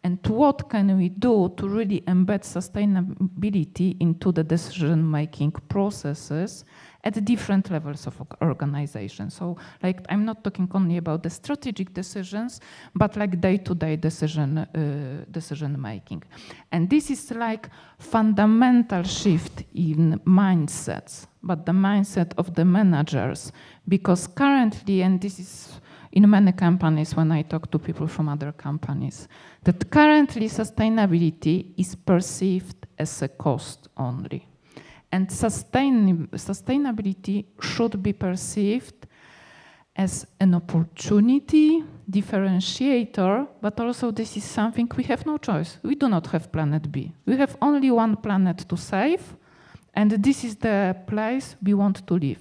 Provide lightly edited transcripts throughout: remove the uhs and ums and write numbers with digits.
And what can we do to really embed sustainability into the decision-making processes at different levels of organization? So, like, I'm not talking only about the strategic decisions, but like day-to-day decision-making. And this is like fundamental shift in mindsets, but the mindset of the managers, because currently, and this is in many companies when I talk to people from other companies, that currently sustainability is perceived as a cost only. And sustainability should be perceived as an opportunity, differentiator, but also this is something we have no choice. We do not have planet B. We have only one planet to save, and this is the place we want to live.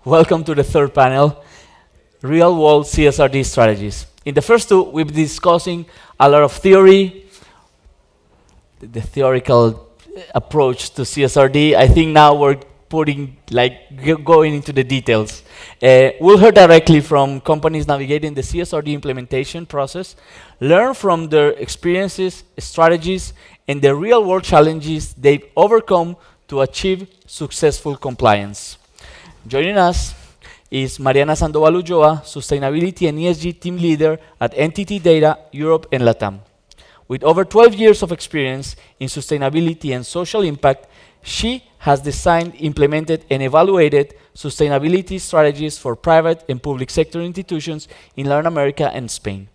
Welcome to the third panel, Real-World CSRD Strategies. In the first two, we've been discussing a lot of theory, the theoretical approach to CSRD. I think now we're going into the details. We'll hear directly from companies navigating the CSRD implementation process, learn from their experiences, strategies, and the real-world challenges they've overcome to achieve successful compliance. Joining us is Mariana Sandoval, Sustainability and ESG Team Leader at NTT Data, Europe and LATAM. With over 12 years of experience in sustainability and social impact, she has designed, implemented, and evaluated sustainability strategies for private and public sector institutions in Latin America and Spain.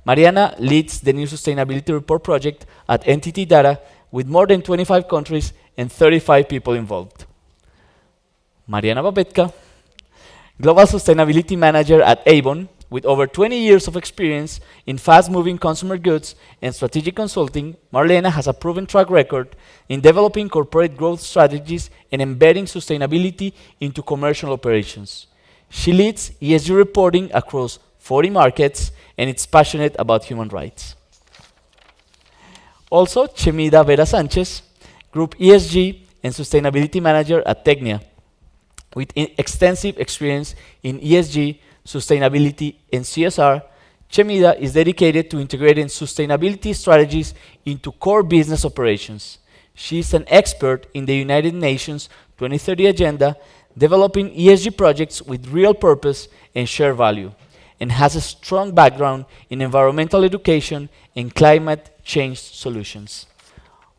Mariana leads the new Sustainability Report project at NTT Data with more than 25 countries and 35 people involved. Mariana Babicka, Global Sustainability Manager at Avon, with over 20 years of experience in fast-moving consumer goods and strategic consulting. Marlena has a proven track record in developing corporate growth strategies and embedding sustainability into commercial operations. She leads ESG reporting across 40 markets and is passionate about human rights. Also, Chemida Vera Sánchez, Group ESG and Sustainability Manager at TEKNIA, with extensive experience in ESG, sustainability, and CSR. Chemida is dedicated to integrating sustainability strategies into core business operations. She is an expert in the United Nations 2030 Agenda, developing ESG projects with real purpose and shared value, and has a strong background in environmental education and climate change solutions.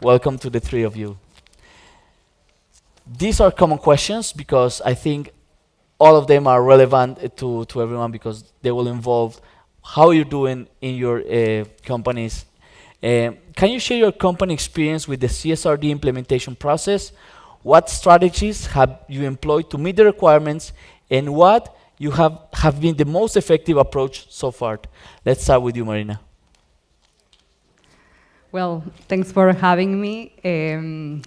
Welcome to the three of you. These are common questions because I think all of them are relevant to everyone because they will involve how you're doing in your companies. Can you share your company experience with the CSRD implementation process? What strategies have you employed to meet the requirements, and what you have been the most effective approach so far? Let's start with you, Marina. Well, thanks for having me.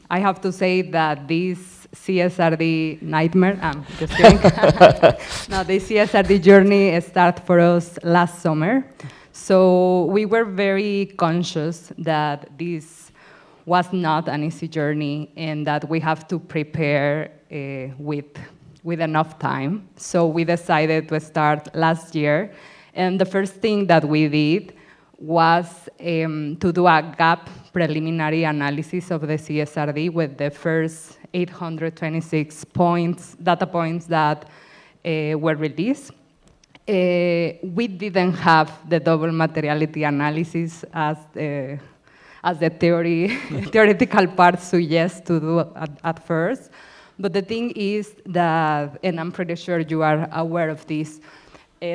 I have to say that this CSRD nightmare, just kidding. No, the CSRD journey started for us last summer. So we were very conscious that this was not an easy journey and that we have to prepare with enough time. So we decided to start last year. And the first thing that we did was to do a gap preliminary analysis of the CSRD with the first 826 data points that were released. We didn't have the double materiality analysis as the theoretical part suggests to do at first. But the thing is that, and I'm pretty sure you are aware of this,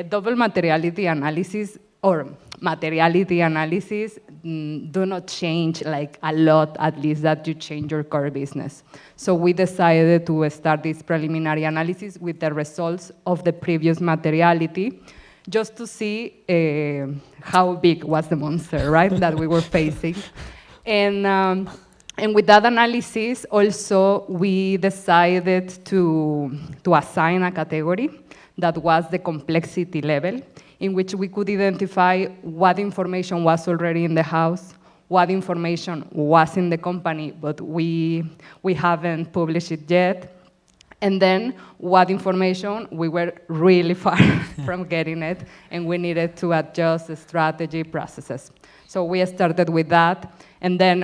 double materiality analysis or materiality analysis do not change like a lot, at least that you change your core business. So we decided to start this preliminary analysis with the results of the previous materiality, just to see how big was the monster, right, that we were facing. And with that analysis, also, we decided to assign a category that was the complexity level, in which we could identify what information was already in the house, what information was in the company, but we haven't published it yet. And then what information we were really far from getting it, and we needed to adjust the strategy processes. So we started with that, and then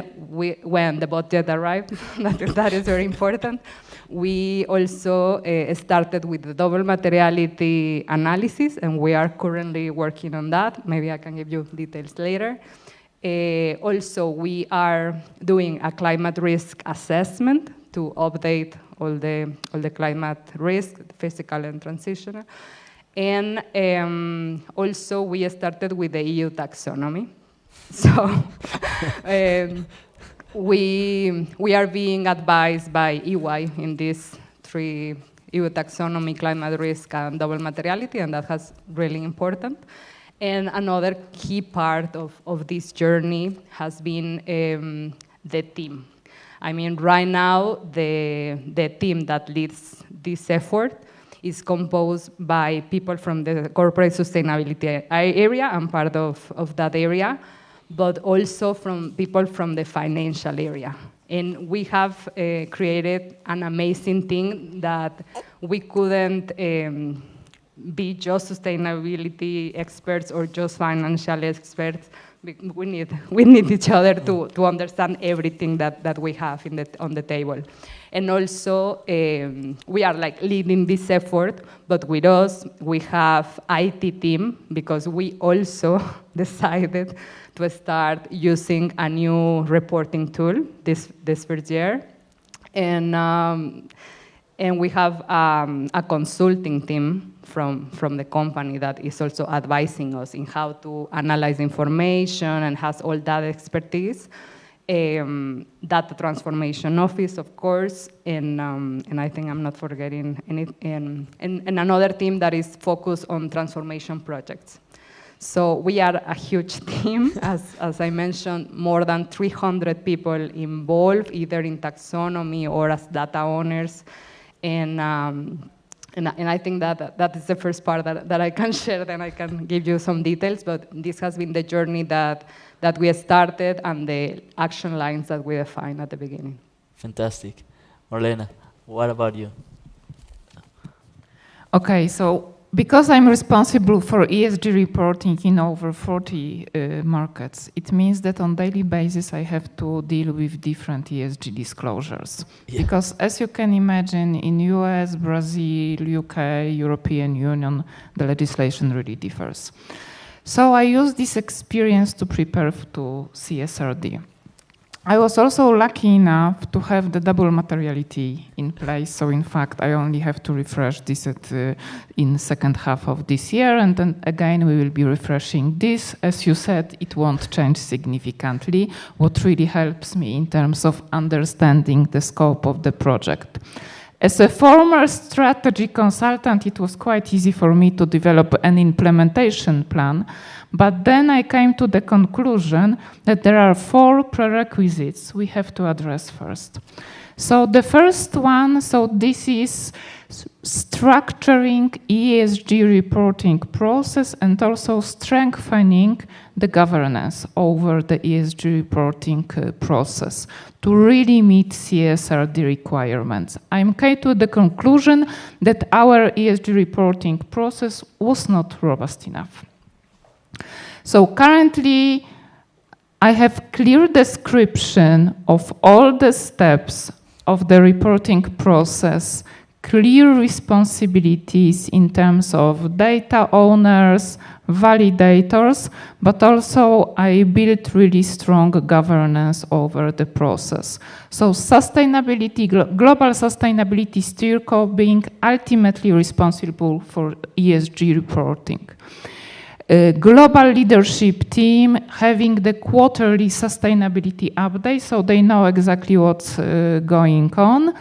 when the budget arrived, that is very important, we also started with the double materiality analysis, and we are currently working on that. Maybe I can give you details later. Also, we are doing a climate risk assessment to update all the climate risk, physical and transitional. And also, we started with the EU taxonomy. So we are being advised by EY in these 3 EU taxonomy, climate risk, and double materiality, and that has really important. And another key part of this journey has been the team. I mean, right now, the team that leads this effort is composed by people from the corporate sustainability area. I'm part of that area, but also from people from the financial area. And we have created an amazing thing that we couldn't be just sustainability experts or just financial experts. We need each other to understand everything that we have on the table. And also, we are like leading this effort, but with us, we have IT team, because we also decided to start using a new reporting tool this first year. And we have a consulting team from the company that is also advising us in how to analyze information and has all that expertise. Data transformation office, of course, and I think I'm not forgetting any, and another team that is focused on transformation projects. So we are a huge team, as I mentioned, more than 300 people involved, either in taxonomy or as data owners. And I think that is the first part that I can share, then I can give you some details, but this has been the journey that we started and the action lines that we defined at the beginning. Fantastic. Marlena, what about you? Okay, so because I'm responsible for ESG reporting in over 40 markets, it means that on daily basis I have to deal with different ESG disclosures. Yeah. Because as you can imagine, in US, Brazil, UK, European Union, the legislation really differs. So I use this experience to prepare to CSRD. I was also lucky enough to have the double materiality in place. So in fact, I only have to refresh this in second half of this year. And then again, we will be refreshing this. As you said, it won't change significantly. What really helps me in terms of understanding the scope of the project. As a former strategy consultant, it was quite easy for me to develop an implementation plan. But then I came to the conclusion that there are 4 prerequisites we have to address first. So the first one, so this is structuring ESG reporting process and also strengthening the governance over the ESG reporting process to really meet CSRD requirements. I'm came to the conclusion that our ESG reporting process was not robust enough. So currently, I have clear description of all the steps of the reporting process, clear responsibilities in terms of data owners, validators, but also I built really strong governance over the process. So sustainability, global sustainability steerco being ultimately responsible for ESG reporting. Global leadership team having the quarterly sustainability update, so they know exactly what's going on.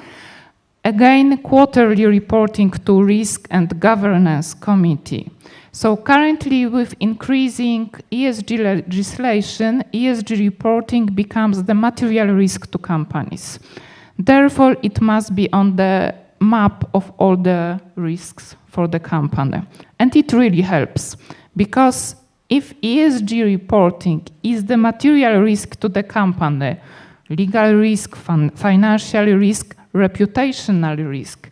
Again, quarterly reporting to risk and governance committee. So currently, with increasing ESG legislation, ESG reporting becomes the material risk to companies. Therefore, it must be on the map of all the risks for the company. And it really helps. Because if ESG reporting is the material risk to the company, legal risk, financial risk, reputational risk,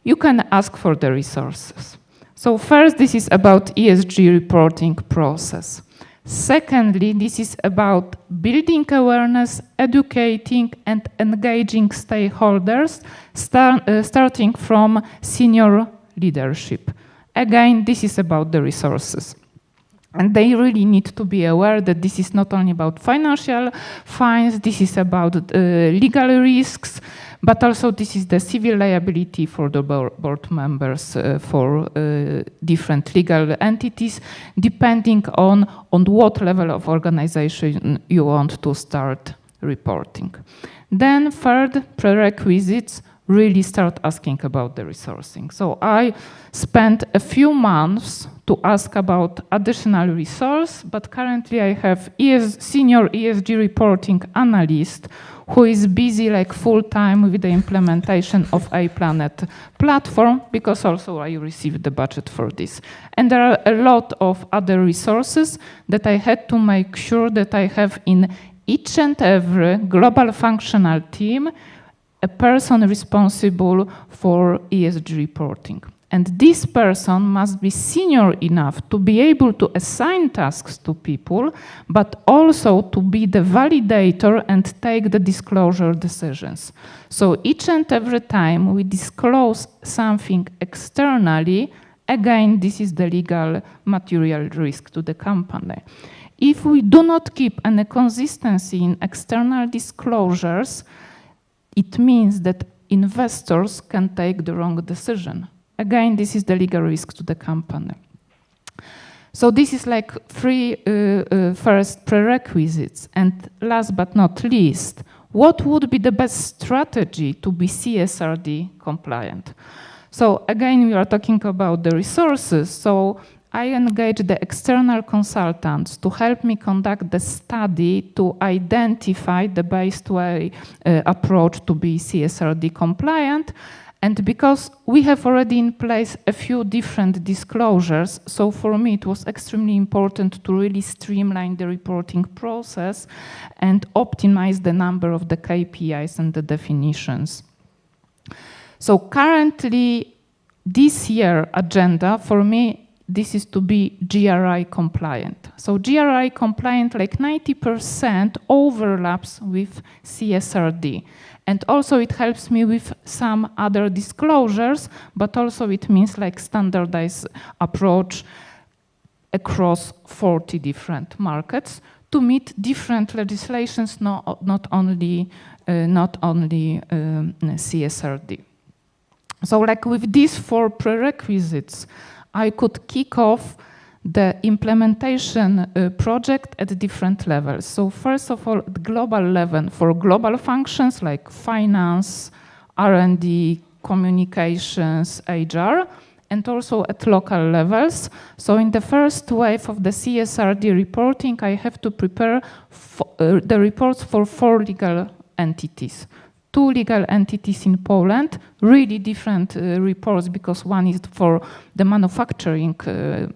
you can ask for the resources. So first, this is about ESG reporting process. Secondly, this is about building awareness, educating and engaging stakeholders, starting from senior leadership. Again, this is about the resources. And they really need to be aware that this is not only about financial fines, this is about legal risks, but also this is the civil liability for the board members for different legal entities, depending on what level of organization you want to start reporting. Then third, prerequisites, really start asking about the resourcing. So I spent a few months to ask about additional resource, but currently I have senior ESG reporting analyst who is busy like full-time with the implementation of A-Planet platform, because also I received the budget for this. And there are a lot of other resources that I had to make sure that I have in each and every global functional team a person responsible for ESG reporting. And this person must be senior enough to be able to assign tasks to people, but also to be the validator and take the disclosure decisions. So each and every time we disclose something externally, again, this is the legal material risk to the company. If we do not keep any consistency in external disclosures, it means that investors can take the wrong decision. Again, this is the legal risk to the company. So this is like three first prerequisites. And last but not least, what would be the best strategy to be CSRD compliant? So again, we are talking about the resources. So I engaged the external consultants to help me conduct the study to identify the best way approach to be CSRD compliant. And because we have already in place a few different disclosures, so for me it was extremely important to really streamline the reporting process and optimize the number of the KPIs and the definitions. So currently, this year agenda for me, this is to be GRI compliant. So GRI compliant, like 90% overlaps with CSRD. And also it helps me with some other disclosures, but also it means like standardized approach across 40 different markets to meet different legislations, not only CSRD. So like with these 4 prerequisites, I could kick off the implementation project at different levels. So first of all, at global level for global functions like finance, R&D, communications, HR, and also at local levels. So in the first wave of the CSRD reporting, I have to prepare the reports for 4 legal entities. 2 legal entities in Poland, really different reports, because one is for the manufacturing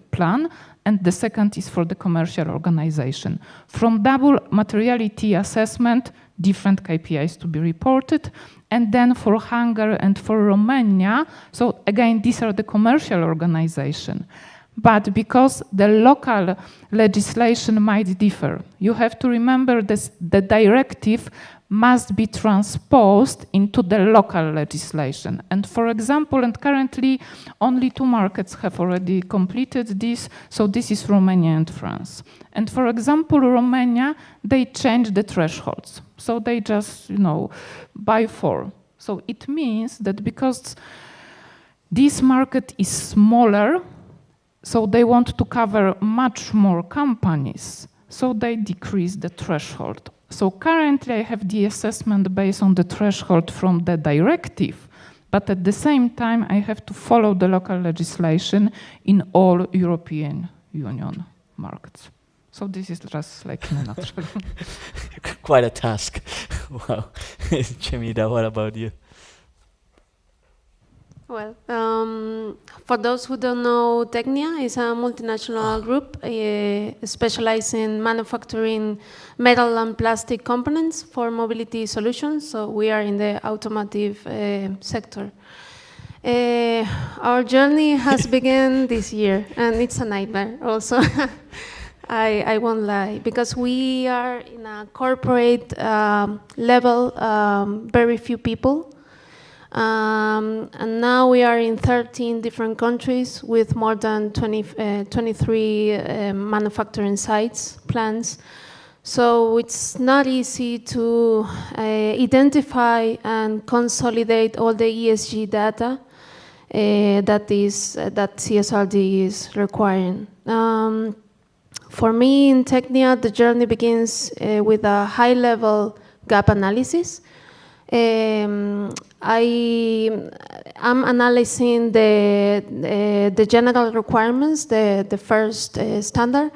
plan and the second is for the commercial organization. From double materiality assessment, different KPIs to be reported. And then for Hungary and for Romania, so again, these are the commercial organization. But because the local legislation might differ, you have to remember this, the directive must be transposed into the local legislation. And for example, and currently only 2 markets have already completed this, so this is Romania and France. And for example, Romania, they changed the thresholds. So they just, by 4. So it means that because this market is smaller, so they want to cover much more companies, so they decrease the threshold. So currently I have the assessment based on the threshold from the directive, but at the same time I have to follow the local legislation in all European Union markets. So this is just like in a nutshell. Quite a task. Wow. Chemida, what about you? Well, for those who don't know, TEKNIA is a multinational group specialized in manufacturing metal and plastic components for mobility solutions. So we are in the automotive sector. Our journey has begun this year, and it's a nightmare also. I won't lie, because we are in a corporate level, very few people. And now we are in 13 different countries with more than 23 manufacturing sites, plants. So it's not easy to identify and consolidate all the ESG data that CSRD is requiring. For me in TEKNIA, the journey begins with a high-level gap analysis. I am analyzing the general requirements, the first standard,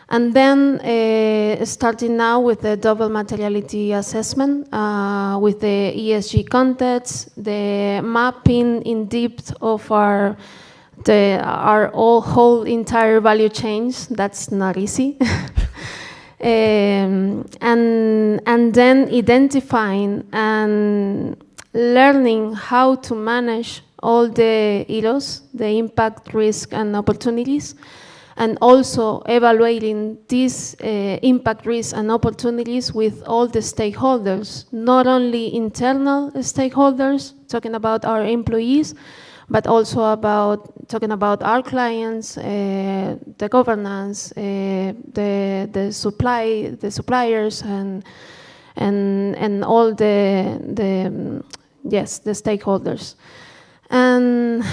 and then starting now with the double materiality assessment, with the ESG context, the mapping in depth of our whole entire value chain. That's not easy. And then identifying and learning how to manage all the IROs, the impact, risk, and opportunities, and also evaluating these impact, risks, and opportunities with all the stakeholders, not only internal stakeholders, talking about our employees, but also talking about our clients, the governance, the suppliers, and all the stakeholders, and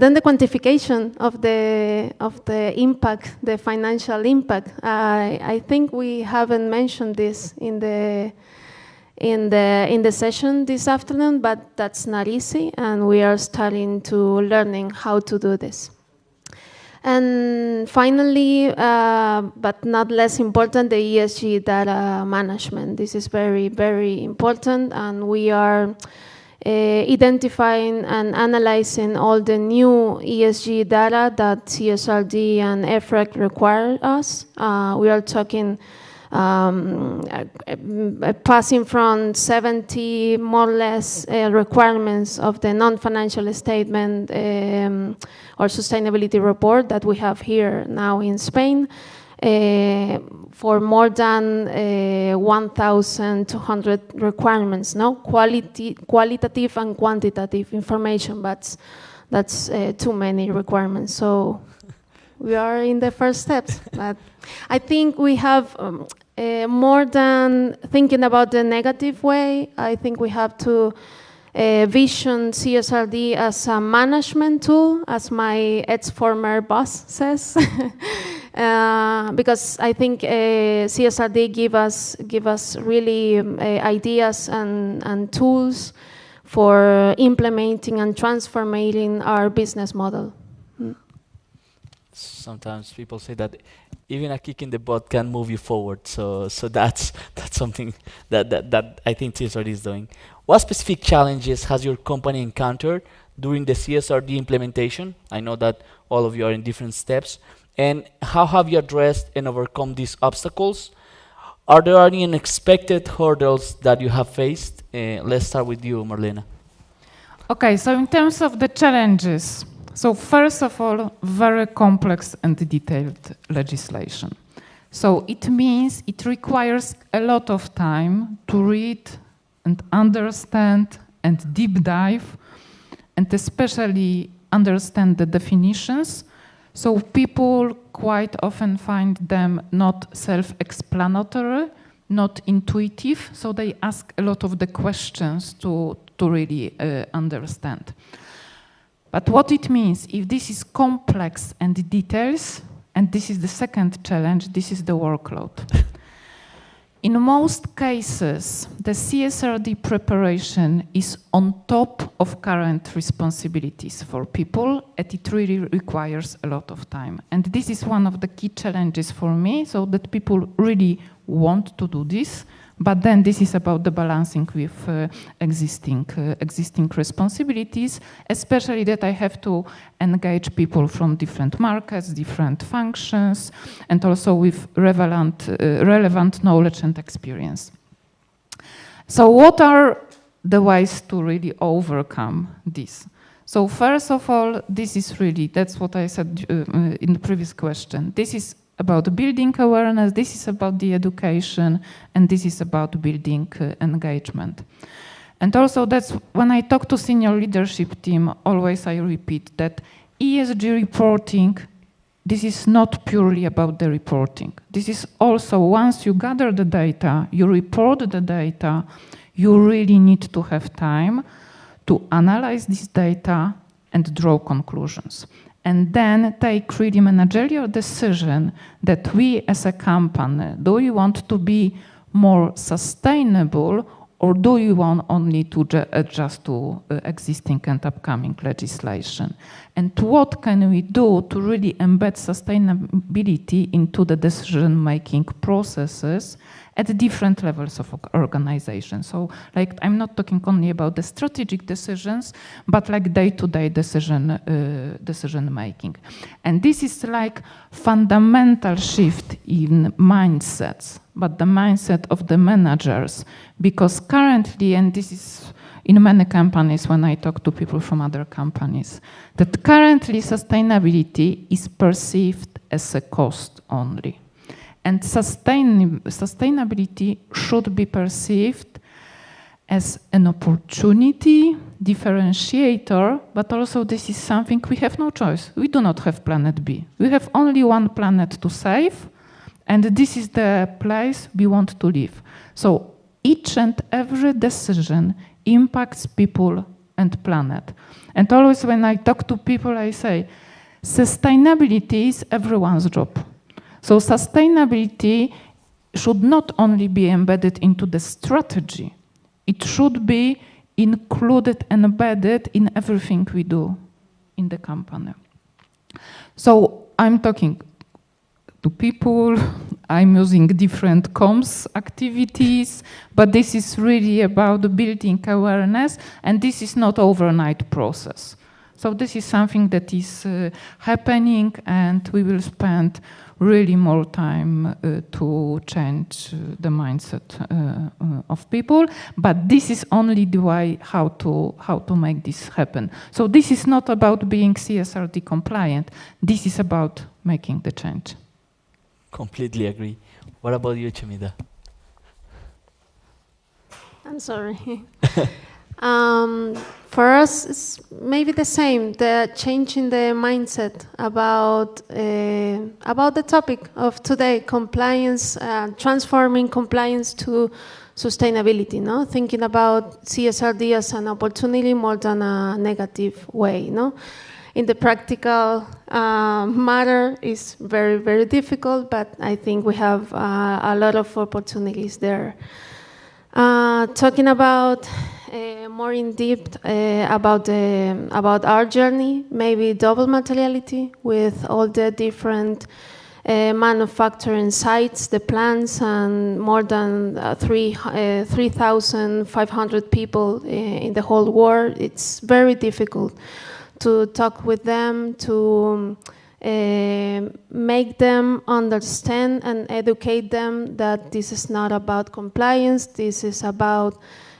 then the quantification of the impact, the financial impact. I think we haven't mentioned this in the session this afternoon, but that's not easy, and we are starting to learning how to do this. And finally, but not less important, the ESG data management. This is very, very important, and we are identifying and analyzing all the new ESG data that CSRD and EFRAG require us. We are talking passing from 70 more or less requirements of the non-financial statement or sustainability report that we have here now in Spain for more than 1,200 requirements, no? Qualitative and quantitative information, but that's too many requirements. So we are in the first steps, but I think we have more than thinking about the negative way. I think we have to vision CSRD as a management tool, as my ex-former boss says, because I think CSRD give us really ideas and tools for implementing and transforming our business model. Sometimes people say that even a kick in the butt can move you forward. So that's something that I think CSRD is doing. What specific challenges has your company encountered during the CSRD implementation? I know that all of you are in different steps. And how have you addressed and overcome these obstacles? Are there any unexpected hurdles that you have faced? Let's start with you, Marlena. Okay, so in terms of the challenges, so first of all, very complex and detailed legislation. So it means it requires a lot of time to read and understand and deep dive, and especially understand the definitions. So people quite often find them not self-explanatory, not intuitive, so they ask a lot of the questions to really understand. But what it means, if this is complex and details, and this is the second challenge, this is the workload. In most cases, the CSRD preparation is on top of current responsibilities for people, and it really requires a lot of time. And this is one of the key challenges for me, so that people really want to do this, But then this is about the balancing with existing responsibilities, especially that I have to engage people from different markets, different functions, and also with relevant knowledge and experience. So what are the ways to really overcome this? So first of all, this is really, that's what I said in the previous question. This is about building awareness, this is about the education, and this is about building engagement. And also that's when I talk to senior leadership team, always I repeat that ESG reporting, this is not purely about the reporting. This is also, once you gather the data, you report the data, you really need to have time to analyze this data and draw conclusions. And then take really managerial decision that we as a company, do we want to be more sustainable, or do you want only to adjust to existing and upcoming legislation? And what can we do to really embed sustainability into the decision-making processes at different levels of organization? So, like, I'm not talking only about the strategic decisions, but like day-to-day decision-making. And this is like fundamental shift in mindsets, but the mindset of the managers, because currently, and this is in many companies when I talk to people from other companies, that currently sustainability is perceived as a cost only. And sustainability should be perceived as an opportunity, differentiator, but also this is something we have no choice. We do not have planet B. We have only one planet to save, and this is the place we want to live. So each and every decision impacts people and planet. And always when I talk to people, I say, sustainability is everyone's job. So sustainability should not only be embedded into the strategy, it should be included and embedded in everything we do in the company. So I'm talking to people, I'm using different comms activities, but this is really about building awareness, and this is not overnight process. So this is something that is happening, and we will spend really more time to change the mindset of people. But this is only the way how to make this happen. So this is not about being CSRD compliant. This is about making the change. Completely agree. What about you, Chemida? I'm sorry. For us, it's maybe the same, the change in the mindset about the topic of today, compliance, transforming compliance to sustainability, no? Thinking about CSRD as an opportunity more than a negative way, no? In the practical matter is very, very difficult, but I think we have a lot of opportunities there. Talking about more in depth about our journey, maybe double materiality with all the different manufacturing sites, the plants, and more than 3,500 people in the whole world. It's very difficult to talk with them, to make them understand and educate them that this is not about compliance, this is about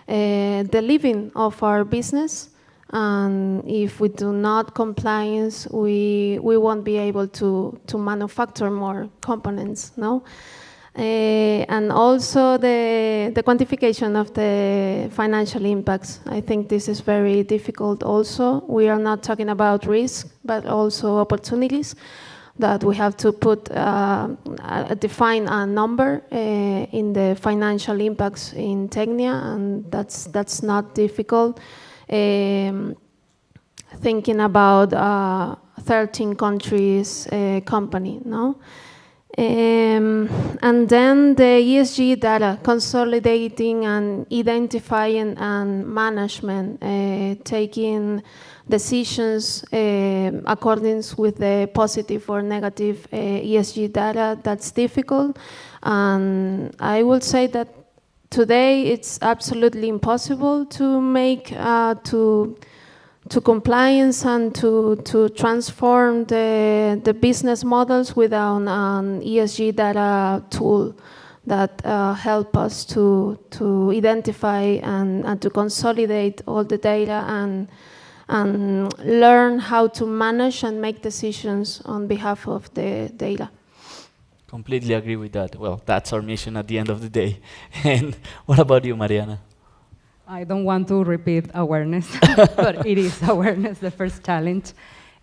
the living of our business. And if we do not compliance, we won't be able to manufacture more components, no? And also the quantification of the financial impacts. I think this is very difficult also. We are not talking about risk, but also opportunities that we have to put, define a number in the financial impacts in TEKNIA, and that's not difficult. Thinking about 13 countries company, no? And then the ESG data, consolidating and identifying and management, taking decisions according with the positive or negative ESG data, that's difficult. And I would say that today it's absolutely impossible to make to compliance and to transform the business models without an ESG data tool that help us to identify and to consolidate all the data and learn how to manage and make decisions on behalf of the data. Completely agree with that. Well, that's our mission at the end of the day. And what about you, Mariana? I don't want to repeat awareness, but it is awareness, the first challenge.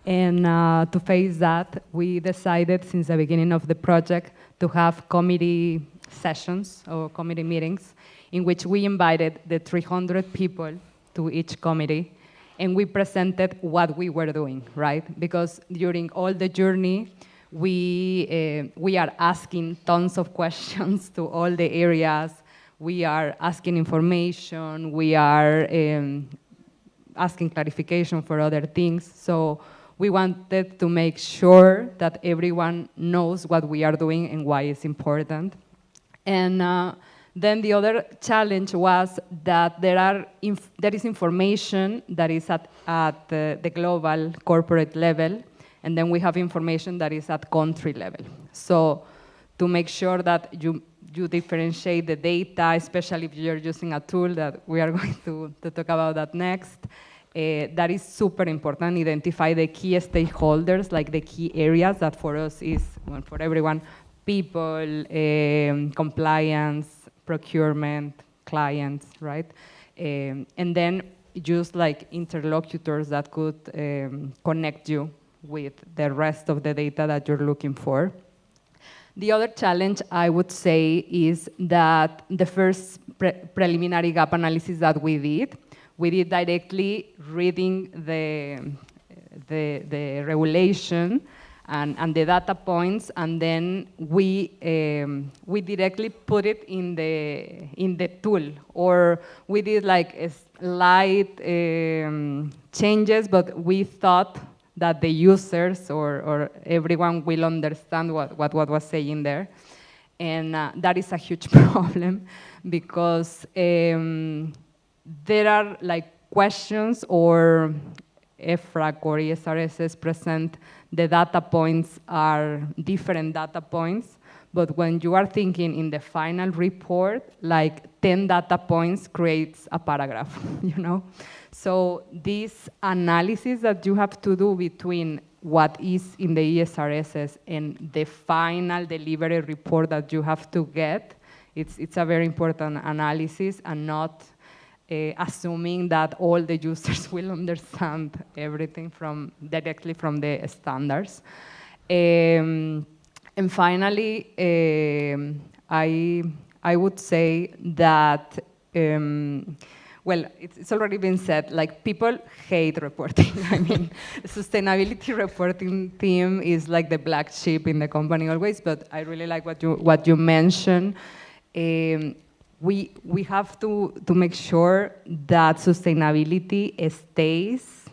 And to face that, we decided since the beginning of the project to have committee sessions or committee meetings in which we invited the 300 people to each committee, and we presented what we were doing, right? Because during all the journey, we are asking tons of questions to all the areas. We are asking information. We are asking clarification for other things. So we wanted to make sure that everyone knows what we are doing and why it's important. And then the other challenge was that there is information that is at the global corporate level, and then we have information that is at country level. So to make sure that you differentiate the data, especially if you're using a tool that we are going to talk about that next, that is super important. Identify the key stakeholders, like the key areas that for us is, well, for everyone, people, compliance, procurement, clients, right? And then just like interlocutors that could connect you with the rest of the data that you're looking for. The other challenge, I would say, is that the first preliminary gap analysis that we did directly reading the regulation and the data points, and then we directly put it in the tool, or we did like a slight changes, but we thought that the users or everyone will understand what was saying there. And that is a huge problem because there are like questions or EFRAG or ESRSs present the data points are different data points, but when you are thinking in the final report, like 10 data points creates a paragraph, you know? So this analysis that you have to do between what is in the ESRSs and the final delivery report that you have to get, it's a very important analysis, and not assuming that all the users will understand everything directly from the standards. And finally, I would say that, well, it's already been said, like people hate reporting. I mean, the sustainability reporting team is like the black sheep in the company always, but I really like what you mentioned. We have to make sure that sustainability stays,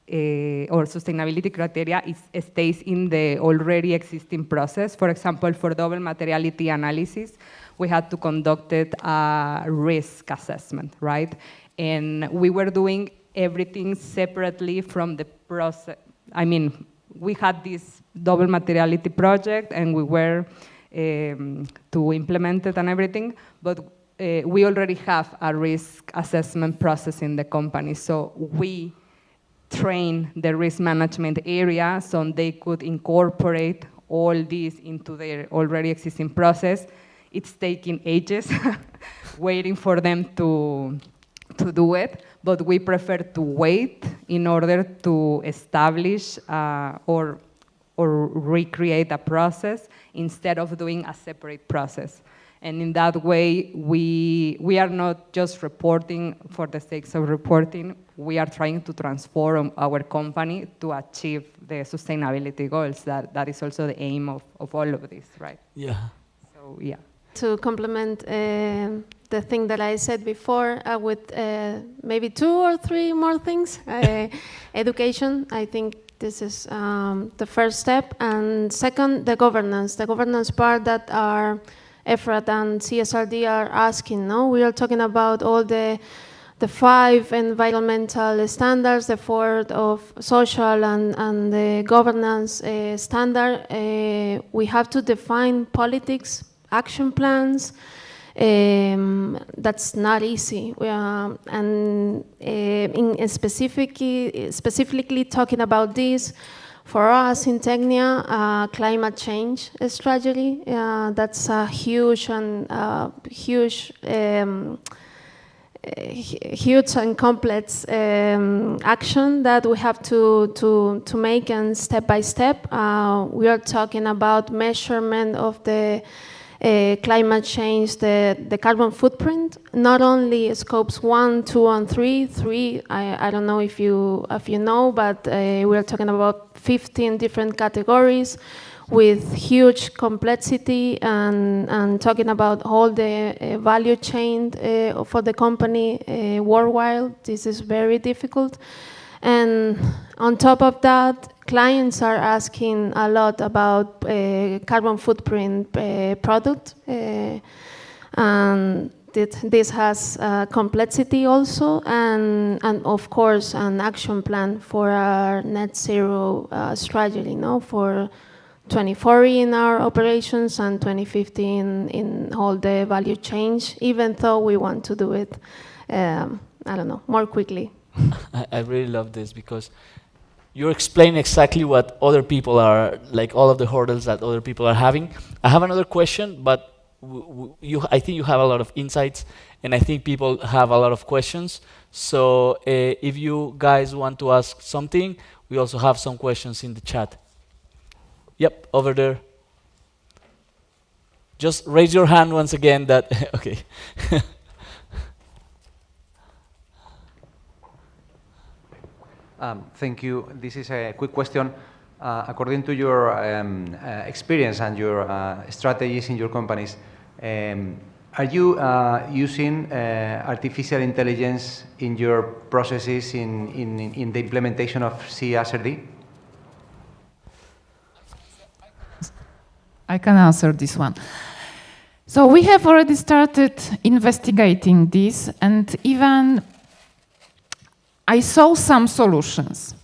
or sustainability criteria stays in the already existing process. For example, for double materiality analysis, we had to conduct a risk assessment, right? And we were doing everything separately from the process. I mean, we had this double materiality project and we were to implement it and everything, but we already have a risk assessment process in the company. So we train the risk management area so they could incorporate all these into their already existing process. It's taking ages waiting for them to do it, but we prefer to wait in order to establish or recreate a process instead of doing a separate process. And in that way, we are not just reporting for the sake of reporting. We are trying to transform our company to achieve the sustainability goals. That is also the aim of all of this, right? Yeah. So, yeah. To complement the thing that I said before, with maybe 2 or 3 more things. Education, I think this is the first step. And second, the governance part that are EFRAT and CSRD are asking. No, we are talking about all the 5 environmental standards, the 4 of social and the governance standard. We have to define politics, action plans. That's not easy. And specifically talking about this, for us in TEKNIA, climate change strategy, that's a huge and complex action that we have to make, and step by step. We are talking about measurement of the climate change, the carbon footprint, not only scopes 1, 2, and 3. 3, I don't know if you know, but we are talking about 15 different categories with huge complexity and talking about all the value chain for the company worldwide. This is very difficult. And on top of that, clients are asking a lot about carbon footprint product. And this has complexity also, and of course an action plan for our net zero strategy, for 2040 in our operations and 2050 in all the value chain, even though we want to do it, more quickly. I really love this because you explain exactly what other people are, like all of the hurdles that other people are having. I have another question, but I think you have a lot of insights, and I think people have a lot of questions. So if you guys want to ask something, we also have some questions in the chat. Yep, over there. Just raise your hand once again. Okay. Thank you. This is a quick question. According to your experience and your strategies in your companies, are you using artificial intelligence in your processes in the implementation of CSRD? I can answer this one. So we have already started investigating this, and even I saw some solutions.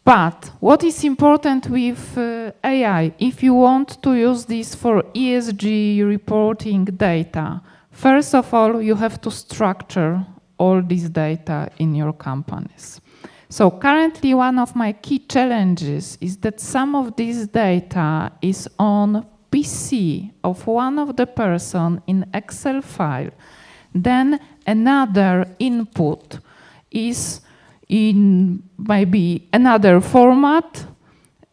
But what is important with AI, if you want to use this for ESG reporting data, first of all, you have to structure all this data in your companies. So currently, one of my key challenges is that some of this data is on PC of one of the person in Excel file. Then another input is in maybe another format,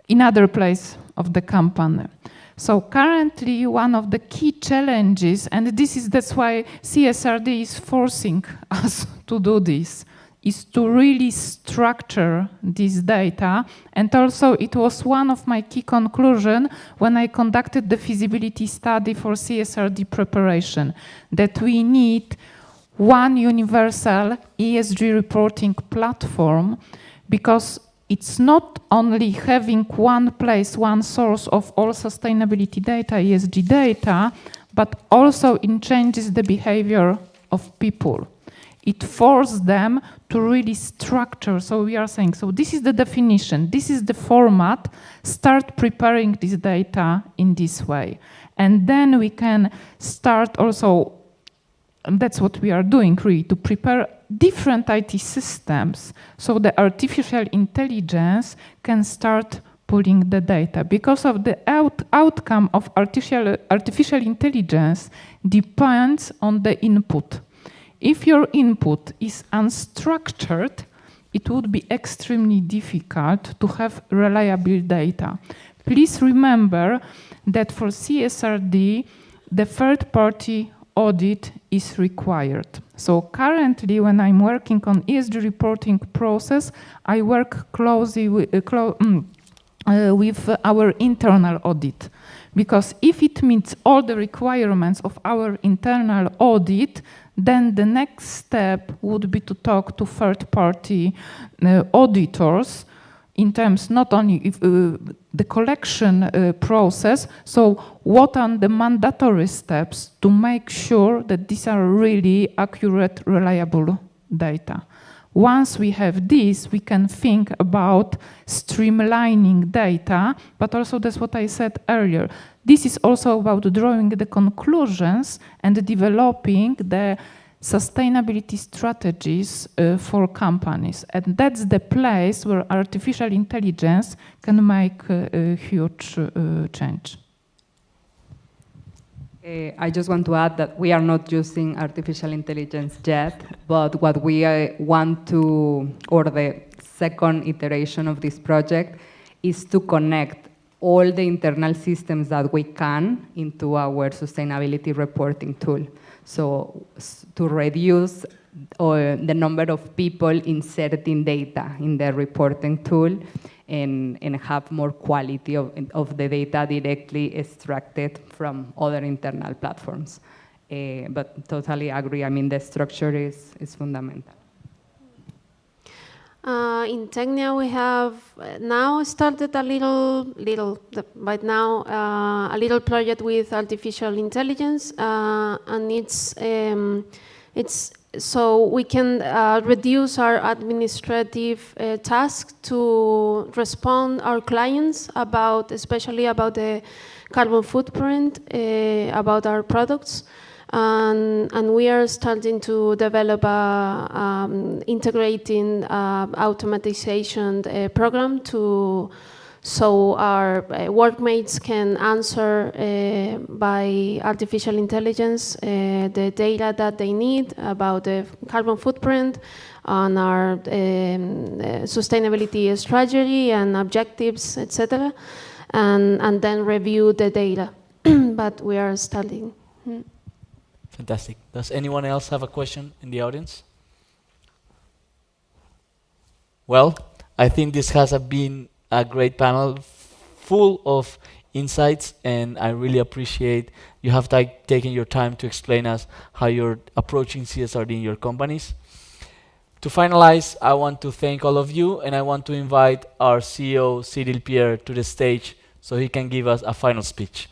in other place of the company. So currently, one of the key challenges, and that's why CSRD is forcing us to do this, is to really structure this data. And also it was one of my key conclusions when I conducted the feasibility study for CSRD preparation, that we need one universal ESG reporting platform, because it's not only having one place, one source of all sustainability data, ESG data, but also it changes the behavior of people. It forces them to really structure. So we are saying, so this is the definition, this is the format, start preparing this data in this way. And then we can start also, and that's what we are doing really, to prepare different IT systems so the artificial intelligence can start pulling the data. Because of the outcome of artificial intelligence depends on the input. If your input is unstructured, it would be extremely difficult to have reliable data. Please remember that for CSRD, the third-party audit is required. So currently, when I'm working on ESG reporting process, I work closely with our internal audit. Because if it meets all the requirements of our internal audit, then the next step would be to talk to third-party auditors in terms not only if, the collection process, so what are the mandatory steps to make sure that these are really accurate, reliable data. Once we have this, we can think about streamlining data, but also that's what I said earlier. This is also about drawing the conclusions and developing the sustainability strategies for companies. And that's the place where artificial intelligence can make a huge change. I just want to add that we are not using artificial intelligence yet, but what we want to, or the second iteration of this project, is to connect all the internal systems that we can into our sustainability reporting tool. So to reduce the number of people inserting data in the reporting tool and have more quality of the data directly extracted from other internal platforms. But totally agree, I mean, the structure is fundamental. In TEKNIA, we have now started a little project with artificial intelligence, and it's so we can reduce our administrative task to respond our clients about, especially about the carbon footprint, about our products. And we are starting to develop a integrating automatization program so our workmates can answer by artificial intelligence the data that they need about the carbon footprint on our sustainability strategy and objectives, etc., and then review the data. But we are starting. Fantastic. Does anyone else have a question in the audience? Well, I think this has been a great panel full of insights, and I really appreciate you have taken your time to explain us how you're approaching CSRD in your companies. To finalize, I want to thank all of you, and I want to invite our CEO, Cyril Pierre, to the stage so he can give us a final speech.